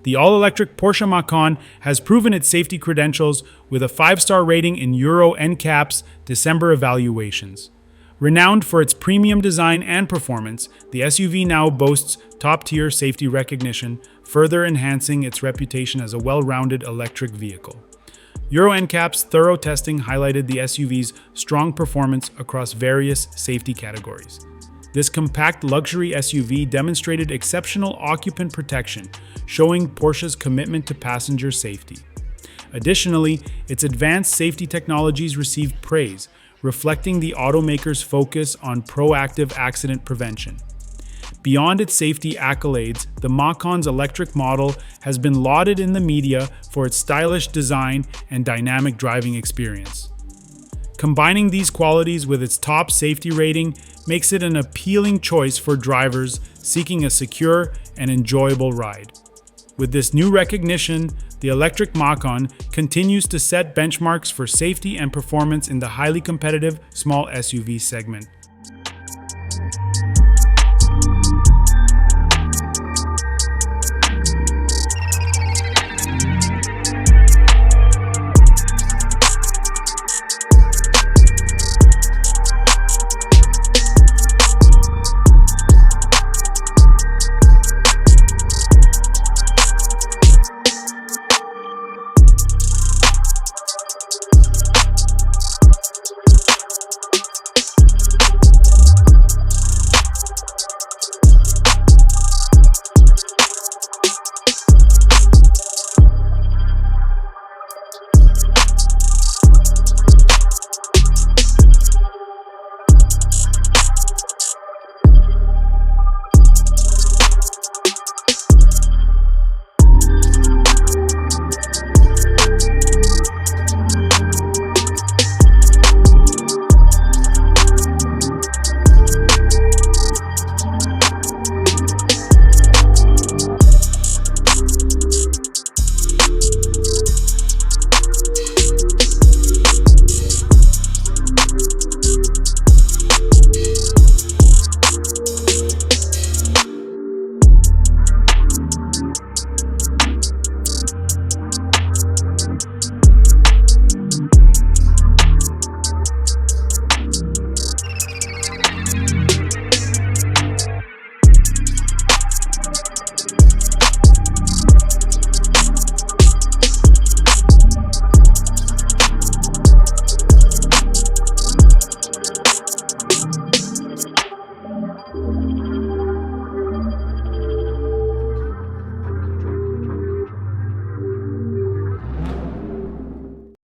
The all-electric Porsche Macan has proven its safety credentials with a 5-star rating in Euro NCAP's December evaluations. Renowned for its premium design and performance, the SUV now boasts top-tier safety recognition, further enhancing its reputation as a well-rounded electric vehicle. Euro NCAP's thorough testing highlighted the SUV's strong performance across various safety categories. This compact luxury SUV demonstrated exceptional occupant protection, showing Porsche's commitment to passenger safety. Additionally, its advanced safety technologies received praise, reflecting the automaker's focus on proactive accident prevention. Beyond its safety accolades, the Macan's electric model has been lauded in the media for its stylish design and dynamic driving experience. Combining these qualities with its top safety rating makes it an appealing choice for drivers seeking a secure and enjoyable ride. With this new recognition, the electric Macan continues to set benchmarks for safety and performance in the highly competitive small SUV segment.